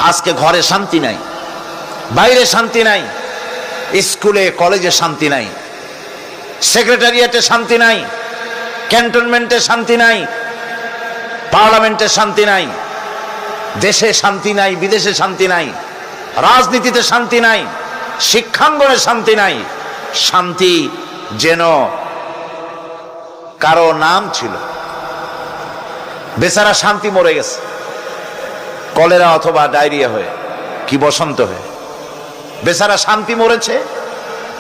আজকে ঘরে শান্তি নাই, বাইরে শান্তি নাই, স্কুলে কলেজে শান্তি নাই, সেক্রেটারিয়েটে শান্তি নাই, ক্যান্টনমেন্টে শান্তি নাই, পার্লামেন্টে শান্তি নাই, দেশে শান্তি নাই, বিদেশে শান্তি নাই, রাজনীতিতে শান্তি নাই, শিক্ষাঙ্গনে শান্তি নাই। শান্তি যেন কারো নাম ছিল। বেচারা শান্তি মরে গেছে কলেরা অথবা ডায়রিয়া হয়ে, কি বসন্ত হয়ে। বেচারা শান্তি মরেছে,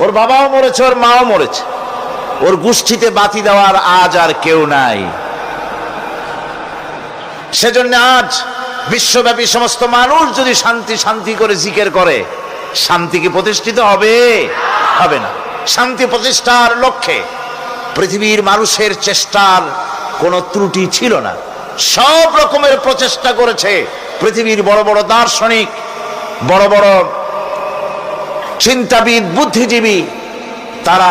ওর বাবাও মরেছে, ওর মাও মরেছে, ওর গোষ্ঠীতে বাতি দেওয়ার আজ আর কেউ নাই। সেজন্য আজ বিশ্বব্যাপী সমস্ত মানুষ যদি শান্তি শান্তি করে জিকির করে, শান্তি কি প্রতিষ্ঠিত হবে? হবে না। শান্তি প্রতিষ্ঠার লক্ষ্যে পৃথিবীর মানুষের চেষ্টার কোনো ত্রুটি ছিল না। সব রকমের প্রচেষ্টা করেছে পৃথিবীর বড় বড় দার্শনিক, বড় বড় চিন্তাবিদ, বুদ্ধিজীবী। তারা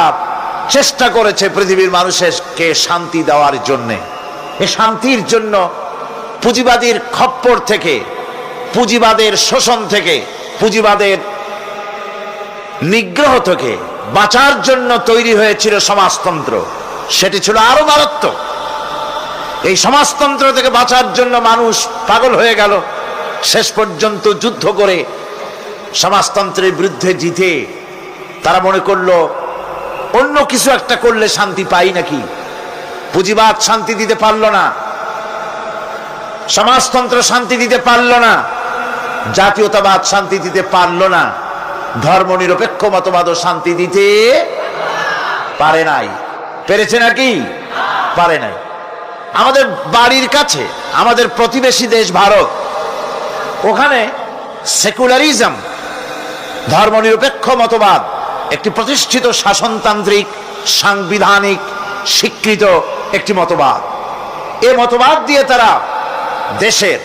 চেষ্টা করেছে পৃথিবীর মানুষকে শান্তি দেওয়ার জন্যে। এই শান্তির জন্য পুঁজিবাদীর খপ্পর থেকে, পুঁজিবাদের শোষণ থেকে, পুঁজিবাদের নিগ্রহ থেকে বাঁচার জন্য তৈরি হয়েছিল সমাজতন্ত্র। সেটি ছিল আরো মারাত্মক। এই সমাজতন্ত্র থেকে বাঁচার জন্য মানুষ পাগল হয়ে গেল। শেষ পর্যন্ত যুদ্ধ করে সমাজতন্ত্রের বিরুদ্ধে জিতে তারা মনে করলো অন্য কিছু একটা করলে শান্তি পাই নাকি। পুঁজিবাদ শান্তি দিতে পারল না, সমাজতন্ত্র শান্তি দিতে পারল না, জাতীয়তাবাদ শান্তি দিতে পারল না, ধর্মনিরপেক্ষ মতবাদও শান্তি দিতে পারে নাই। পেরেছে নাকি? পারে নাই। আমাদের বাড়ির কাছে আমাদের প্রতিবেশী দেশ ভারত, ওখানে সেকুলারিজম, ধর্মনিরপেক্ষ মতবাদ একটি প্রতিষ্ঠিত শাসনতান্ত্রিক সাংবিধানিক স্বীকৃত একটি মতবাদ। এ মতবাদ দিয়ে তারা দেশের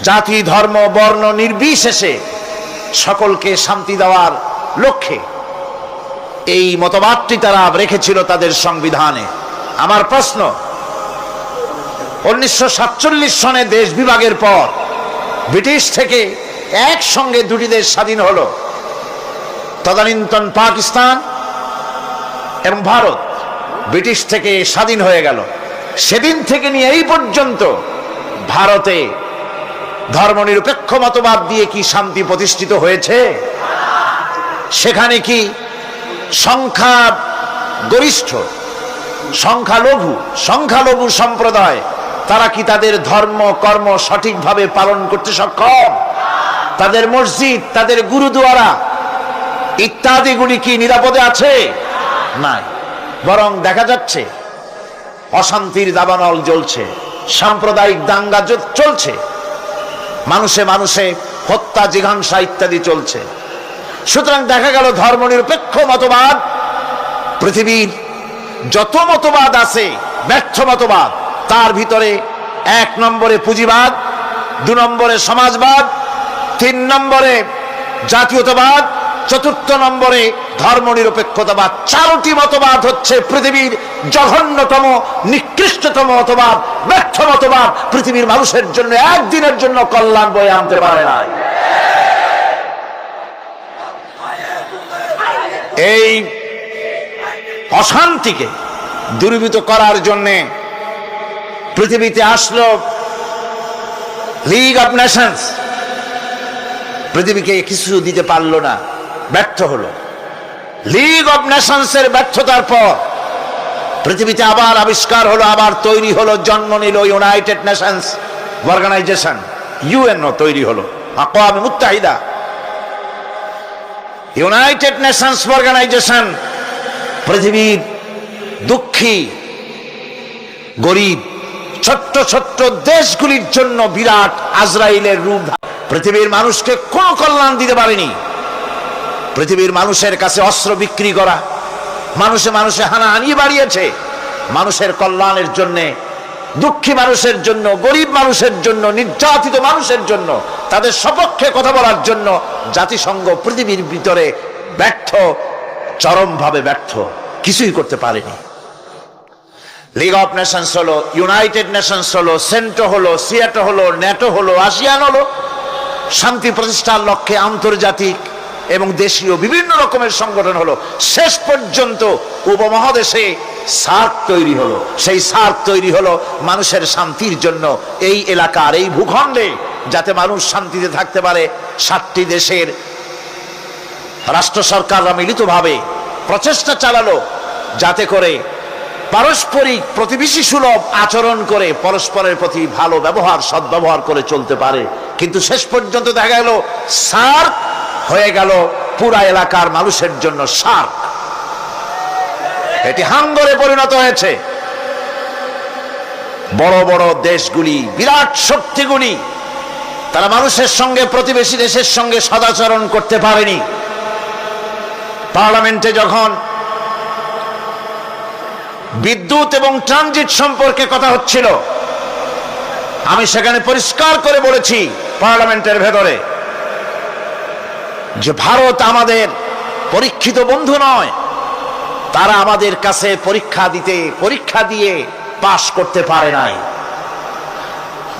জাতি, ধর্ম, বর্ণ নির্বিশেষে সকলকে শান্তি দেওয়ার লক্ষ্যে এই মতবাদটি তারা রেখেছিল তাদের সংবিধানে। আমার প্রশ্ন, 1947 সনে দেশ বিভাগের পর ব্রিটিশ থেকে একসঙ্গে দুটি দেশ স্বাধীন হলো, তদানীন্তন পাকিস্তান এবং ভারত ব্রিটিশ থেকে স্বাধীন হয়ে গেল। সেদিন থেকে নিয়ে এই পর্যন্ত ভারতে ধর্মনিরপেক্ষ মতবাদ দিয়ে কি শান্তি প্রতিষ্ঠিত হয়েছে? সেখানে কি সংখ্যা গরিষ্ঠ, সংখ্যালঘু সম্প্রদায় তারা কি তাদের ধর্ম কর্ম সঠিকভাবে পালন করতে সক্ষম? তাদের মসজিদ, তাদের গুরুদুয়ারা ইত্যাদিগুলি কি নিরাপদে আছে? নাই। বরং দেখা যাচ্ছে অশান্তির দাবানল জ্বলছে, সাম্প্রদায়িক দাঙ্গা চলছে, মানুষে মানুষে হত্যা, জিঘাংসা ইত্যাদি চলছে। সুতরাং দেখা গেল ধর্মনিরপেক্ষ মতবাদ, পৃথিবীর যত মতবাদ আছে ব্যর্থ মতবাদ, তার ভিতরে 1 নম্বরে পুঁজিবাদ, 2 নম্বরে সমাজবাদ, 3 নম্বরে জাতীয়তাবাদ, 4র্থ নম্বরে ধর্মনিরপেক্ষতাবাদ। 4টি মতবাদ হচ্ছে পৃথিবীর জঘন্যতম, নিকৃষ্টতম মতবাদ, ব্যর্থ মতবাদ। পৃথিবীর মানুষের জন্য একদিনের জন্য কল্যাণ বয়ে আনতে পারে না। এই অশান্তিকে দূরীভূত করার জন্য পৃথিবীতে আসলো লিগ অফ নেশনস। পৃথিবীকে কিছু দিতে পারলো না, ব্যর্থ হলো। লিগ অফ নেশনসের ব্যর্থতার পর পৃথিবীতে আবার আবিষ্কার হলো, আবার তৈরি হলো, জন্ম নিল ইউনাইটেড নেশনস অর্গানাইজেশন, ইউএনও তৈরি হলো, আকওয়ামে মুত্তাহিদা। ইউনাইটেড নেশনস অর্গানাইজেশন পৃথিবীর দুঃখী, গরিব, ছোট্ট ছোট্ট দেশগুলির জন্য বিরাট আজরাইলের রূপ। পৃথিবীর মানুষকে কোনো কল্যাণ দিতে পারেনি। পৃথিবীর মানুষের কাছে অস্ত্র বিক্রি করা, মানুষে মানুষে হানাহানি বাড়িয়েছে। মানুষের কল্যাণের জন্য, দুঃখী মানুষের জন্য, গরিব মানুষের জন্য, নির্যাতিত মানুষের জন্য, তাদের সপক্ষে কথা বলার জন্য জাতিসংঘ পৃথিবীর ভিতরে ব্যর্থ, চরমভাবে ব্যর্থ, কিছুই করতে পারেনি। লিগ অফ নেশনস হলো, ইউনাইটেড নেশনস হলো, সেন্টো হলো, সিয়াটো হলো, ন্যাটো হলো, আসিয়ান হলো, শান্তি প্রতিষ্ঠার লক্ষ্যে আন্তর্জাতিক এবং দেশীয় বিভিন্ন রকমের সংগঠন হলো, শেষ পর্যন্ত উপমহাদেশে সার্ক তৈরি হলো। সেই সার্ক তৈরি হলো মানুষের শান্তির জন্য, এই এলাকার এই ভূখণ্ডে যাতে মানুষ শান্তিতে থাকতে পারে। 7টি দেশের রাষ্ট্র সরকাররা মিলিতভাবে প্রচেষ্টা চালালো যাতে করে পারস্পরিক প্রতিবেশী সুলভ আচরণ করে পরস্পরের প্রতি ভালো ব্যবহার সদ্ব্যবহার করে চলতে পারে। কিন্তু শেষ পর্যন্ত দেখা গেল সার্ক হয়ে গেল পুরা এলাকার মানুষের জন্য সার্ক। এটি হাঙ্গরে পরিণত হয়েছে। বড় বড় দেশগুলি, বিরাট শক্তিগুলি, তারা মানুষের সঙ্গে, প্রতিবেশী দেশের সঙ্গে সদাচরণ করতে পারেনি। পার্লামেন্টে যখন বিদ্যুৎ এবং ট্রানজিট সম্পর্কে কথা হচ্ছিল, আমি সেখানে পরিষ্কার করে বলেছি পার্লামেন্টের ভেতরে যে ভারত আমাদের পরীক্ষিত বন্ধু নয়। তারা আমাদের কাছে পরীক্ষা দিয়ে পাশ করতে পারে নাই।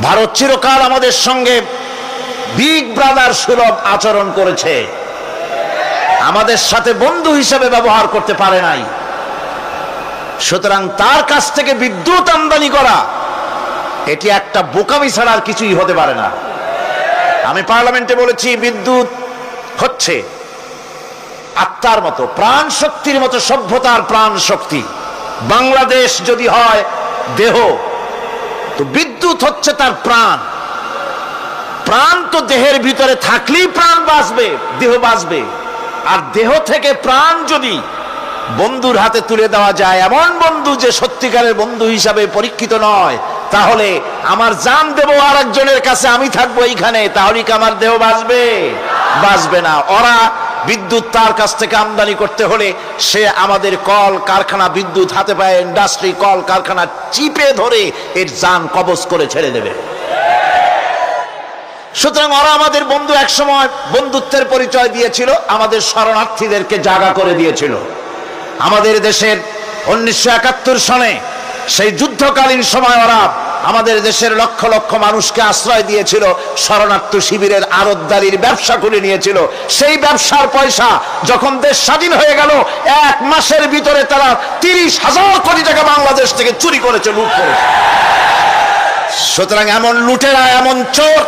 ভারত চিরকাল আমাদের সঙ্গে বিগ ব্রাদার সুলভ আচরণ করেছে, আমাদের সাথে বন্ধু হিসেবে ব্যবহার করতে পারে নাই। সুতরাং তার কাছ থেকে বিদ্যুৎ আমদানি করা এটি একটা বোকামি ছাড়া আর কিছুই হতে পারে না। আমি পার্লামেন্টে বলেছি, বিদ্যুৎ হচ্ছে আত্মার মতো, প্রাণ শক্তির মতো, সভ্যতার প্রাণ শক্তি। বাংলাদেশ যদি হয় দেহ, তো বিদ্যুৎ হচ্ছে তার প্রাণ। প্রাণ তো দেহের ভিতরে থাকলেই প্রাণ বাঁচবে, দেহ বাঁচবে। আর দেহ থেকে প্রাণ যদি বন্ধুর হাতে তুলে দেওয়া যায়, এমন বন্ধু যে সত্যিকারের বন্ধু হিসাবে পরীক্ষিত নয়, তাহলে আমার জান দেব আর একজনের কাছে, আমি থাকবো এইখানে, তাহলে কি আমার দেহ বাঁচবে? বাঁচবে না। ওরা বিদ্যুৎ তার কাছ থেকে আমদানি করতে হলে সে আমাদের কল কারখানা, বিদ্যুৎ হাতে পায়ে ইন্ডাস্ট্রি, কল কারখানা চিপে ধরে এর জান কবজ করে ছেড়ে দেবে। সুতরাং ওরা আমাদের বন্ধু, এক সময় বন্ধুত্বের পরিচয় দিয়েছিল, আমাদের শরণার্থীদেরকে জায়গা করে দিয়েছিল। আমাদের দেশের 1971 সনে সেই যুদ্ধকালীন সময় ওরা আমাদের দেশের লক্ষ লক্ষ মানুষকে আশ্রয় দিয়েছিল, শরণার্থী শিবিরের আড়তদারির ব্যবসা করে নিয়েছিল। সেই ব্যবসার পয়সা যখন দেশ স্বাধীন হয়ে গেল, 1 মাসের ভিতরে তারা 30,000 কোটি টাকা বাংলাদেশ থেকে চুরি করেছে, লুট করেছে। সুতরাং এমন লুটেরা, এমন চোর,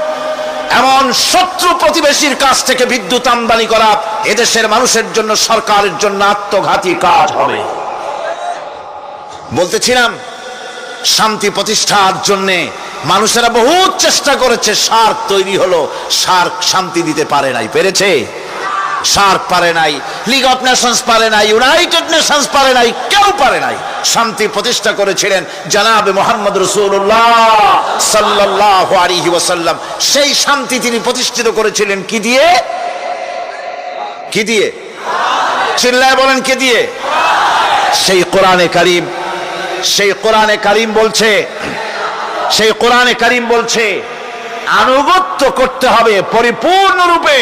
এমন শত্রু প্রতিবেশীর কাছ থেকে বিদ্যুৎ আমদানি করা এদেশের মানুষের জন্য, সরকারের জন্য আত্মঘাতী কাজ হবে। বলতেছিলাম, শান্তি প্রতিষ্ঠার জন্য মানুষেরা বহুত চেষ্টা করেছে, সার্ক তৈরি হলো, সার্ক শান্তি দিতে পারে নাই। পেরেছে? সার্ক পারে নাই, লিগ অফ নেশনস পারে নাই, ইউনাইটেড নেশনস পারে নাই, কেউ পারে নাই। শান্তি প্রতিষ্ঠা করেছিলেন জনাবে মুহাম্মদ রাসূলুল্লাহ সাল্লাল্লাহু আলাইহি ওয়াসাল্লাম। সেই শান্তি তিনি প্রতিষ্ঠিত করেছিলেন কি দিয়ে? কি দিয়ে? চিল্লায় বলেন, কে দিয়ে? সেই কোরআনে কারীম। সেই কোরআনে কারীম বলছে, সেই কোরআনে কারীম বলছে আনুগত্য করতে হবে পরিপূর্ণরূপে,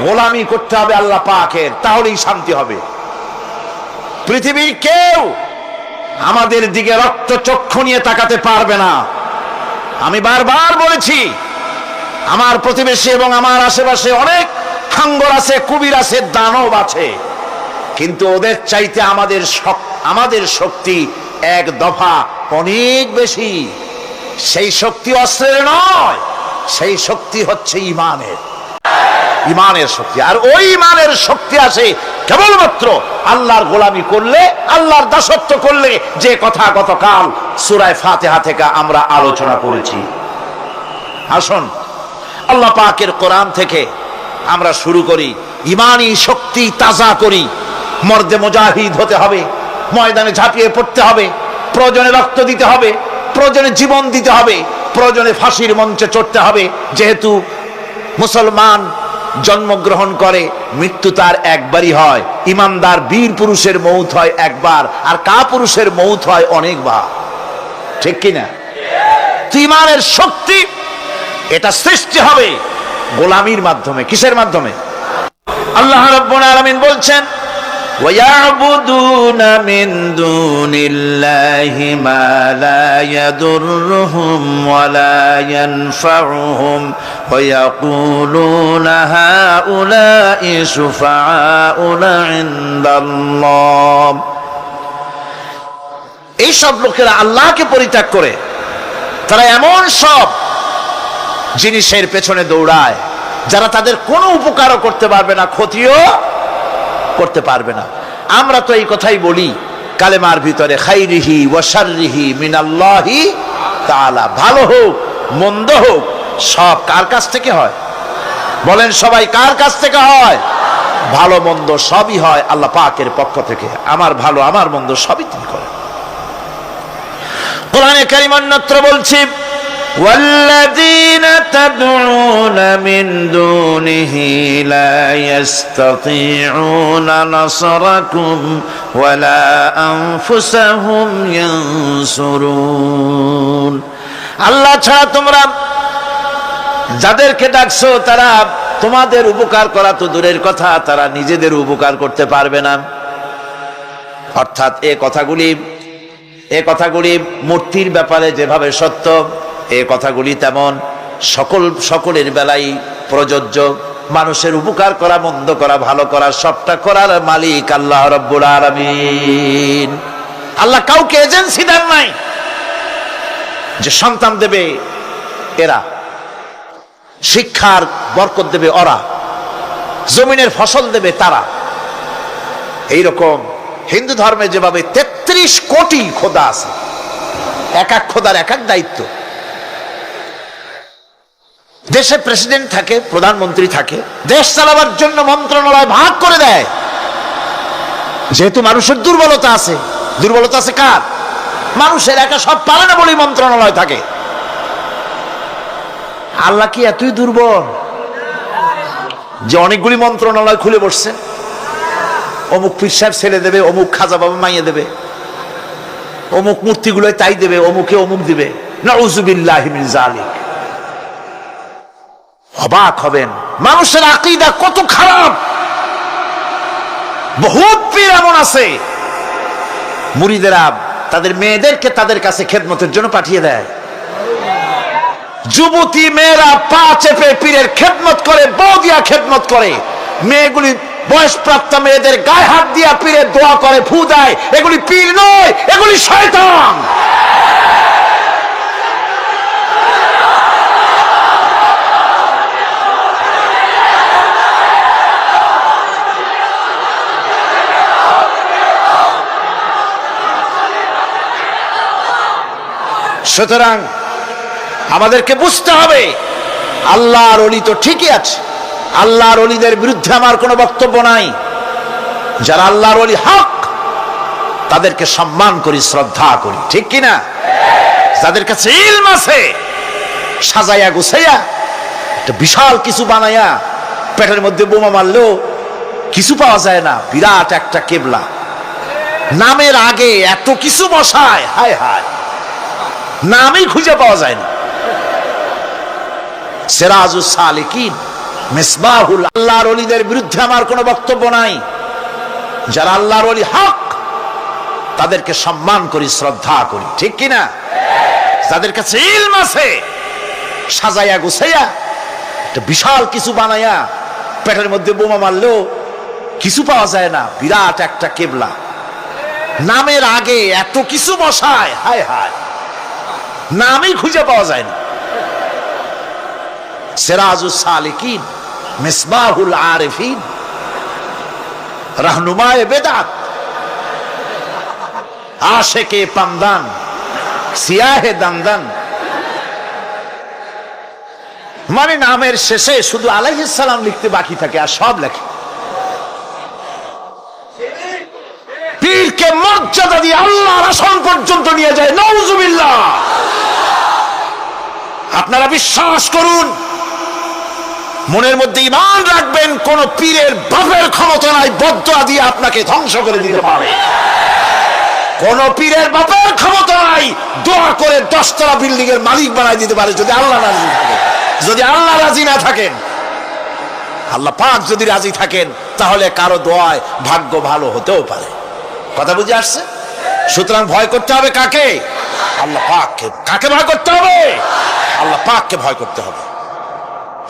গোলামি করতে হবে আল্লাহ পাকের, তাহলেই শান্তি হবে। পৃথিবীর কেউ আমাদের দিকে রক্ত চক্ষু নিয়ে তাকাতে পারবে না। আমি বারবার বলেছি, আমার প্রতিবেশী এবং আমার আশেপাশে অনেক হাঙ্গর আছে, কুবির আছে, দানব আছে, কিন্তু ওদের চাইতে আমাদের শক্তি 1 দফা অনেক বেশি। সেই শক্তি অস্ত্রের নয়, সেই শক্তি হচ্ছে ইমানের, ইমানের শক্তি। আর ওই ইমানের শক্তি আসে কেবলমাত্র আল্লাহর গোলামি করলে, আল্লাহর দাসত্ব করলে, যে কথা গতকাল সূরা ফাতিহা থেকে আমরা আলোচনা করেছি। আসুন আল্লাহ পাকের কোরআন থেকে আমরা শুরু করি, ইমানি শক্তি তাজা করি। মর্দে মুজাহিদ হতে হবে, ময়দানে ঝাঁপিয়ে পড়তে হবে, প্রয়োজনে রক্ত দিতে হবে, প্রয়োজনে জীবন দিতে হবে, প্রয়োজনে ফাঁসির মঞ্চে চড়তে হবে। যেহেতু মুসলমান জন্মগ্রহণ করে, মৃত্যু তার একবারই হয়। ইমানদার বীর পুরুষের মৌত হয় একবার, আর কাপুরুষের মৌত হয় অনেকবার। ঠিক কিনা? ইমানের শক্তি এটা সৃষ্টি হবে গোলামির মাধ্যমে। কিসের মাধ্যমে? আল্লাহ রাব্বুল আলামিন বলছেন, ويعبدون من دون الله ما لا يضرهم ولا ينفعهم ويقولون هؤلاء شفعاؤنا عند الله। এই সব লোকেরা আল্লাহকে পরিত্যাগ করে তারা এমন সব জিনিসের পেছনে দৌড়ায় যারা তাদের কোনো উপকারও করতে পারবে না, ক্ষতিও করতে পারবে না। আমরা তো এই কথাই বলি কালেমার ভিতরে, খাইরিহি ওয়া শাররিহি মিনাল্লাহি তাআলা, ভালো হোক মন্দ হোক সব কার কাছ থেকে হয়? বলেন সবাই, কার কাছ থেকে হয়? ভালো মন্দ সবই হয় আল্লাহ পাকের পক্ষ থেকে। আমার ভালো আমার মন্দ সবই তিনি করেন। কোরআনে কারীম অন্যত্র বলছি, والذين تدعون من دونه لا يستطيعون نصركم ولا أنفسهم ينصرون। আল্লাহ ছাড়া তোমরা যাদেরকে ডাকছো তারা তোমাদের উপকার করা তো দূরের কথা, তারা নিজেদের উপকার করতে পারবে না। অর্থাৎ এ কথাগুলি মূর্তির ব্যাপারে যেভাবে সত্য, এই কথাগুলি তেমন সকলের বেলায় প্রযোজ্য। মানুষের উপকার করা, মন্দ করা, ভালো করা সবটা করার মালিক আল্লাহ রাব্বুল আলামিন। আল্লাহ কাউকে এজেন্সি দেন নাই যে সন্তান দেবে এরা, শিক্ষার বরকত দেবে ওরা, জমিনের ফসল দেবে তারা। এইরকম হিন্দু ধর্মে যেভাবে ৩৩ কোটি খোদা আছে, এক এক খোদার এক এক দায়িত্ব। দেশে প্রেসিডেন্ট থাকে, প্রধানমন্ত্রী থাকে, দেশ চালাবার জন্য মন্ত্রণালয় ভাগ করে দেয়। যেহেতু মানুষের দুর্বলতা আছে, দুর্বলতা আছে কার? মানুষের, একা সব পারে না বলেই মন্ত্রণালয় থাকে। আল্লাহ কি এতই দুর্বল যে অনেকগুলি মন্ত্রণালয় খুলে বসছে? অমুক পীর সাহেব ছেলে দেবে, অমুক খাজা বাবা মাইয়ে দেবে, অমুক মূর্তিগুলো তাই দেবে, অমুকে অমুক দিবে। নাউযুবিল্লাহি মিন যালিক। অবাক হবেন মানুষের আকীদা কত খারাপ। বহুত পীর এমন আছে মুরিদেরা তাদের মেয়েদেরকে তাদের কাছে খেদমতের জন্য পাঠিয়ে দেয়। যুবতী মেয়েরা পা চেপে পীরের খেদমত করে, বউ দিয়া খেদমত করে। মেয়েগুলি বয়সপ্রাপ্ত মেয়েদের গায়ে হাত দিয়া পীরের দোয়া করে, ফু দেয়। এগুলি পীর নয়, এগুলি শয়তান। সুতরাং আমাদেরকে বুঝতে হবে আল্লাহর ওলি তো ঠিকই আছে, আল্লাহর ওলিদের বিরুদ্ধে আমার কোনো বক্তব্য নাই। যারা আল্লাহর ওলি হক তাদেরকে সম্মান করি, শ্রদ্ধা করি, ঠিক কিনা? যাদের কাছে ইলম আছে, সাজাইয়া গুছাইয়া একটা বিশাল কিছু বানাইয়া পেটের মধ্যে বোমা মারলেও কিছু পাওয়া যায় না, বিরাট একটা কেবলা। নামের আগে এত কিছু বসায়, হায় হায়, নামই খুঁজে পাওয়া যায় না। সিরাজুস সালিকিন, মিসবাহুল। আল্লাহর ওলিদের বিরুদ্ধে আমার কোনো বক্তব্য নাই। যারা আল্লাহর ওলি হক তাদেরকে সম্মান করি, শ্রদ্ধা করি, ঠিক কিনা? যাদের কাছে ইলম আছে, সাজাইয়া গুছাইয়া একটা বিশাল কিছু বানাইয়া পেটের মধ্যে বোমা মারলেও কিছু পাওয়া যায় না, বিরাট একটা কেবলা। নামের আগে এত কিছু বসায়, হায় হায়, নামই খুঁজে পাওয়া যায় না। সিরাজুস সালিকিন, মিসবাহুল আরিফিন, রাহনুমায়ে বেদাত, আশিকে পামদান, সিয়াহে দামদান। মানে নামের শেষে শুধু আলাইহিস সালাম লিখতে বাকি থাকে, আর সব লেখে। পীরকে মর্যাদা দিয়ে আল্লাহর আসন পর্যন্ত নিয়ে যায়, নাউযুবিল্লাহ। আপনারা বিশ্বাস করুন, মনের মধ্যে ঈমান রাখবেন, কোন পীরের বাপের ক্ষমতা নাই বদদুয়া দিয়ে আপনাকে ধ্বংস করে দিতে পারে। কোন পীরের বাপের ক্ষমতা নাই দোয়া করে 10 তলা বিল্ডিং এর মালিক বানাই দিতে পারে, যদি আল্লাহ রাজি থাকেন। যদি আল্লাহ রাজি না থাকেন, আল্লাহ পাক যদি রাজি থাকেন, তাহলে কারো দোয়ায় ভাগ্য ভালো হতেও পারে। কথা বুঝে আসছে? সুতরাং ভয় করতে হবে কাকে? আল্লাহ পাককে। কাকে ভয় করতে হবে? আল্লাহ পাককে ভয় করতে হবে।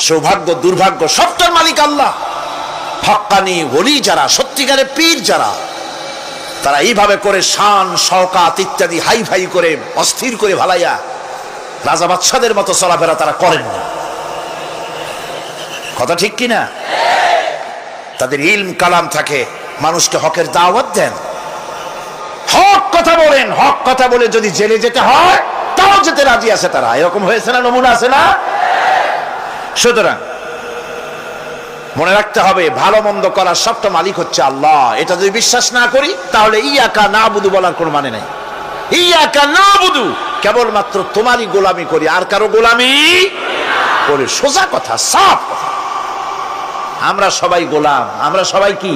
সৌভাগ্য দুর্ভাগ্য সবটার মালিক আল্লাহ। হক্কানি ওলি যারা, সত্যিকারের পীর যারা, তারা এইভাবে করে শান শওকাত ইত্যাদি হাই ফাই করে অস্থির করে ভালাইয়া রাজা বাদশাদের মতো চলাফেরা তারা করেন না। কথা ঠিক কিনা? তাদের ইলম কালাম থাকে, মানুষকে হকের দাওয়াত দেন, হক কথা বলেন। হক কথা বলে যদি জেলে যেতে হয় তাও যেতে রাজি আছে তারা। এরকম হয়েছে না? নমুনা আছে না? সুতরাং মনে রাখতে হবে, ভালো মন্দ করার সবটা মালিক হচ্ছে আল্লাহ। এটা যদি বিশ্বাস না করি তাহলে ইয়াকা নাবুদু বলার কোনো মানে নাই। ইয়াকা নাবুদু, কেবলমাত্র তোমারই গোলামি করি, আর কারো গোলামি করি। সোজা কথা, সাফ কথা। আমরা সবাই গোলাম। আমরা সবাই কি?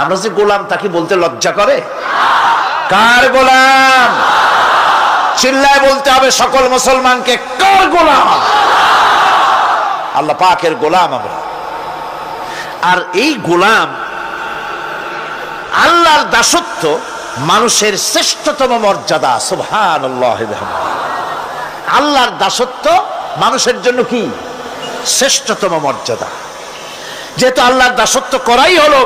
আমরা যে গোলাম তাকে বলতে লজ্জা করে? কার গোলাম? চিল্লায় বলতে হবে সকল মুসলমানকে, কার গোলাম? আল্লাহ পাকের গোলাম আমরা। আর এই গোলাম, আল্লাহর দাসত্ব মানুষের শ্রেষ্ঠতম মর্যাদা। সুবহানাল্লাহ। আল্লাহর দাসত্ব মানুষের জন্য কি? শ্রেষ্ঠতম মর্যাদা। যেহেতু আল্লাহর দাসত্ব করাই হলো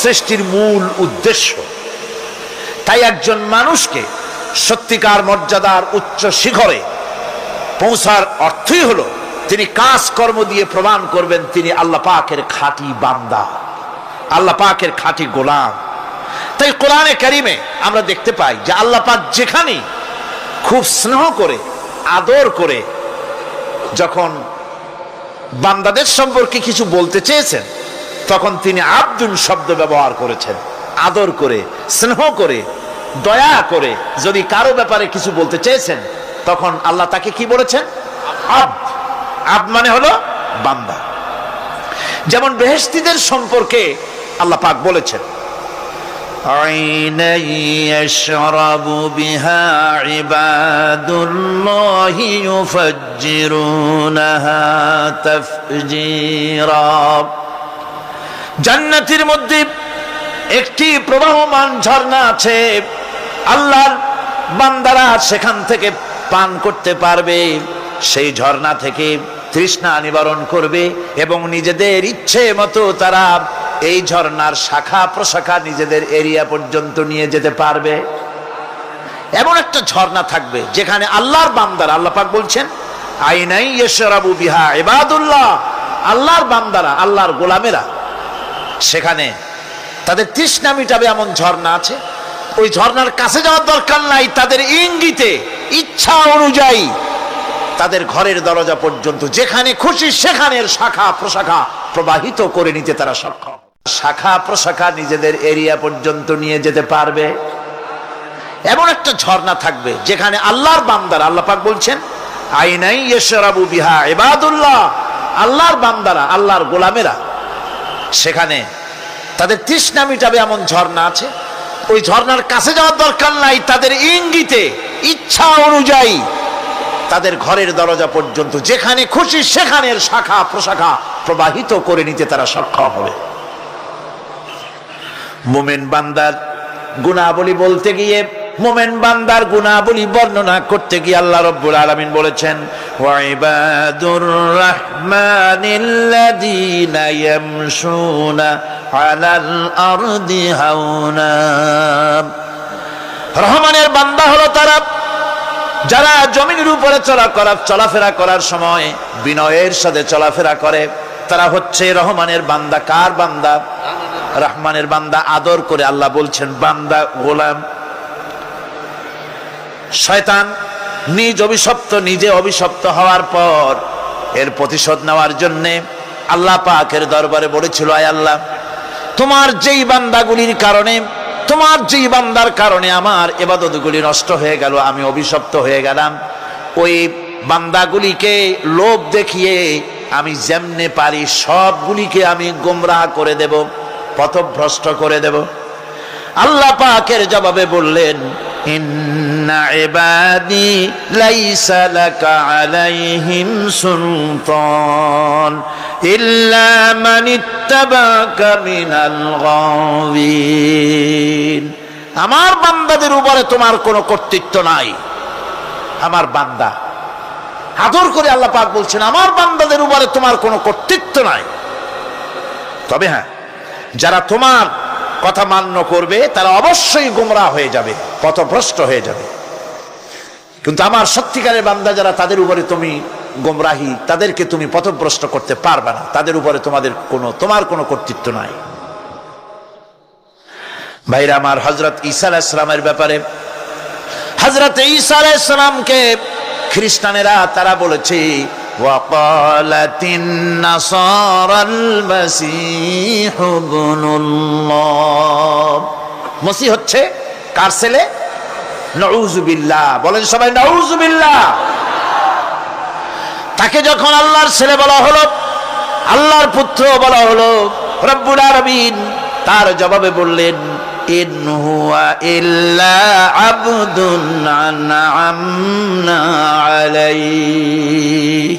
সৃষ্টির মূল উদ্দেশ্য, তাই একজন মানুষকে সত্যিকার মর্যাদার উচ্চ শিখরে পৌঁছার অর্থই হলো তিনি কাজ কর্ম দিয়ে প্রমাণ করবেন তিনি আল্লাহ পাকের খাঁটি বান্দা, আল্লাহ পাকের খাঁটি গোলাম। তাই কোরআনে কারিমে আমরা দেখতে পাই যে আল্লাহ পাক যেখানে খুব স্নেহ করে আদর করে যখন বান্দাদের সম্পর্কে কিছু বলতে চেয়েছেন তখন তিনি আব্দুন শব্দ ব্যবহার করেছেন। আদর করে, স্নেহ করে, দয়া করে যদি কারো ব্যাপারে কিছু বলতে চেয়েছেন তখন আল্লাহ তাকে কি বলেছেন? আব্দ। আব্দ মানে হলো বান্দা। যেমন বেহেশতীদের সম্পর্কে আল্লাহ পাক বলেছেন, আইনা ইয়াশরাবু বিহা ইবাদুল্লাহি ইউফাজ্জিরুনাহা তাফজীরা। জান্নাতের মধ্যে একটি প্রবাহমান ঝর্ণা আছে, আল্লাহর বান্দারা সেখান থেকে পান করতে পারবে। সেই ঝর্ণা থেকে তৃষ্ণা নিবারণ করবে এবং নিজেদের ইচ্ছে মতো তারা এই ঝর্ণার শাখা প্রশাখা নিজেদের এরিয়া পর্যন্ত নিয়ে যেতে পারবে। এমন একটা ঝর্ণা থাকবে যেখানে আল্লাহর বান্দারা, আল্লাহ পাক বলছেন আইনাই ইয়াশরাবু বিহা ইবাদুল্লাহ, আল্লাহর বান্দারা, আল্লাহর গোলামেরা সেখানে তাদের তৃষ্ণা মিটাবে এমন ঝর্ণা আছে। ওই ঝর্ণার কাছে যাওয়ার দরকার নাই, তাদের ইঙ্গিতে ইচ্ছা অনুযায়ী তাদের ঘরের দরজা পর্যন্ত যেখানে খুশি সেখানের শাখা প্রশাখা প্রবাহিত করে নিতে তারা সক্ষম। শাখা প্রশাখা নিজেদের এরিয়া পর্যন্ত নিয়ে যেতে পারবে। এমন একটা ঝর্ণা থাকবে যেখানে আল্লাহর বান্দারা, আল্লাহ পাক বলছেন আইনাই ইয়াশরাবু বিহা ইবাদুল্লাহ, আল্লাহর বান্দারা, আল্লাহর গোলামেরা সেখানে তাদের তৃষ্ণা মিটাবে এমন ঝর্ণা আছে। ওই ঝর্ণার কাছে যাওয়ার দরকার নাই, তাদের ইঙ্গিতে ইচ্ছা অনুযায়ী তাদের ঘরের দরজা পর্যন্ত যেখানে খুশি সেখানের শাখা প্রশাখা প্রবাহিত করে নিতে তারা সক্ষম হবে। মুমিন বান্দার গুণাবলী বলতে গিয়ে, মুমিন বান্দার গুণাবলী বর্ণনা করতে গিয়ে আল্লাহ রাব্বুল আলামিন বলেছেন ওয়া ইবাদুর রাহমানিল্লাযীনা ইয়ামশুনা আলাল আরদি হাওনা। রহমানের বান্দা হলো তারা যারা জমিনের উপরে চলাফেরা করার সময় বিনয়ের সাথে চলাফেরা করে, তারা হচ্ছে রহমানের বান্দা। কার বান্দা? রহমানের বান্দা। আদর করে আল্লাহ বলছেন বান্দা, গোলাম। শয়তান নিজে অভিশপ্ত হওয়ার পর এর প্রতিশোধ নেওয়ার জন্যে আল্লাহ পাকের দরবারে বলেছিল, আয় আল্লাহ, তোমার যেই বান্দাগুলির কারণে, তোমার যেই বান্দার কারণে আমার ইবাদতগুলি নষ্ট হয়ে গেল, আমি অভিশপ্ত হয়ে গেলাম, ওই বান্দাগুলিকে লোভ দেখিয়ে আমি যেমনে পারি সবগুলিকে আমি গোমরাহ করে দেব, পথভ্রষ্ট করে দেব। আল্লাহ পাকের জবাবে বললেন ইন্না ইবাদি লাইসা লাকা আলাইহিম সুলতান ইল্লা মান ইত্তাবাকা মিনাল গাওয়িন। আমার বান্দাদের উপরে তোমার কোনো কর্তৃত্ব নাই। আমার বান্দা, আদর করে আল্লাহ পাক বলছেন আমার বান্দাদের উপরে তোমার কোনো কর্তৃত্ব নাই। তবে হ্যাঁ, যারা তোমার কথা মান্য করবে তারা অবশ্যই গোমরাহ হয়ে যাবে, পথভ্রষ্ট হয়ে যাবে। কিন্তু আমার সত্যিকারের বান্দা যারা, তাদের উপরে তুমি গোমরাহি, তাদেরকে তুমি পথভ্রষ্ট করতে পারবে না। তাদের উপরে তোমার কোনো কর্তৃত্ব নাই। ভাইরা আমার, হযরত ঈসা আলাইহিস সালামের ব্যাপারে, হযরত ঈসা আলাইহিস সালামকে খ্রিস্টানেরা তারা বলেছে ওয়াকালাতিন নাসারাল মাসীহু ইবনুল্লাহ। মসিহ হচ্ছে কার ছেলে? নাউযুবিল্লাহ। বলেন সবাই নাউযুবিল্লাহ। তাকে যখন আল্লাহর ছেলে বলা হলো, আল্লাহর পুত্র বলা হলো, রব্বুল আলামিন তার জবাবে বললেন ইন হুয়া ইল্লা আবদুন আনআমনা আলাইহি।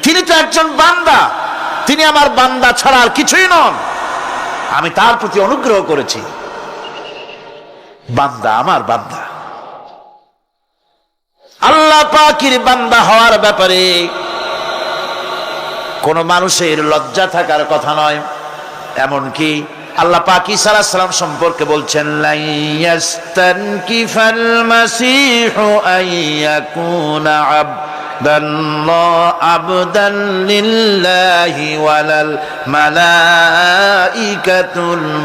তিনি তো একজন বান্দা, তিনি আমার বান্দা ছাড়া আর কিছুই নন। আমি তার প্রতি অনুগ্রহ করেছি। বান্দা, আমার বান্দা। আল্লাহ পাকের বান্দা হওয়ার ব্যাপারে কোন মানুষের লজ্জা থাকার কথা নয়। এমনকি আল্লাহ পাক ঈসা আলাইহিস সালাম সম্পর্কে বলছেন লা ইয়াস্তানকিফাল মাসীহু আইয়াকুনা আবদান লিল্লাহি ওয়ালাল মালাইকাতুল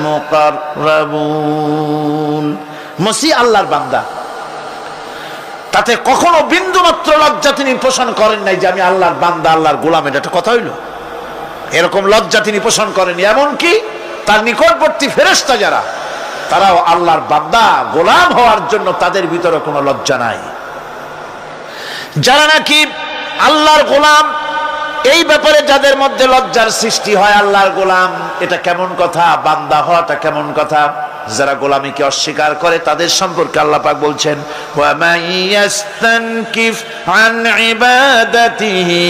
মুকাররাবুন। মসিহ আল্লাহর বান্দা, তাতে কখনো বিন্দু মাত্র লজ্জা তিনি পোষণ করেন নাই যে আমি আল্লাহর বান্দা, আল্লাহর গোলাম। এটা একটা কথা হইল? এরকম লজ্জা তিনি পোষণ করেনি। এমনকি তার নিকটবর্তী ফেরেশতা যারা, তারাও আল্লাহর বান্দা, গোলাম হওয়ার জন্য তাদের ভিতরে কোনো লজ্জা নাই। যারা নাকি আল্লাহর গোলাম, এই ব্যাপারে যাদের মধ্যে লজ্জার সৃষ্টি হয়, আল্লাহর গোলাম এটা কেমন কথা, বান্দা হওয়াটা কেমন কথা। যারা গোলামীকে অস্বীকার করে তাদের সম্পর্কে আল্লাহ পাক বলছেন ওয়া মাইয়াস্তানকিফ আন ইবাদাতিহি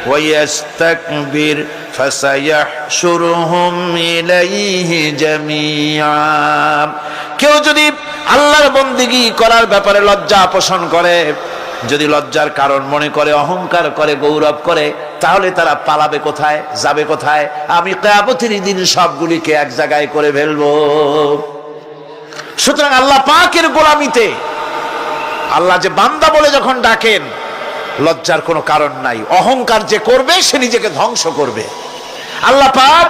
ওয়া ইস্তাকবির ফাসায়াহশুরুহুম ইলাইহি জামিআ। কেউ যদি আল্লাহর বন্দেগী করার ব্যাপারে লজ্জা পোষণ করে, যদি লজ্জার কারণ মনে করে, অহংকার করে, গৌরব করে, তাহলে তারা পালাবে কোথায়, যাবে কোথায়? আমি কিয়ামতের দিন সবগুলিকে এক জায়গায় করে ফেলবো। সুতরাং আল্লাহ পাকের গোলামিতে আল্লাহ যে বান্দা বলে যখন ডাকেন, লজ্জার কোনো কারণ নাই। অহংকার যে করবে সে নিজেকে ধ্বংস করবে। আল্লাহ পাক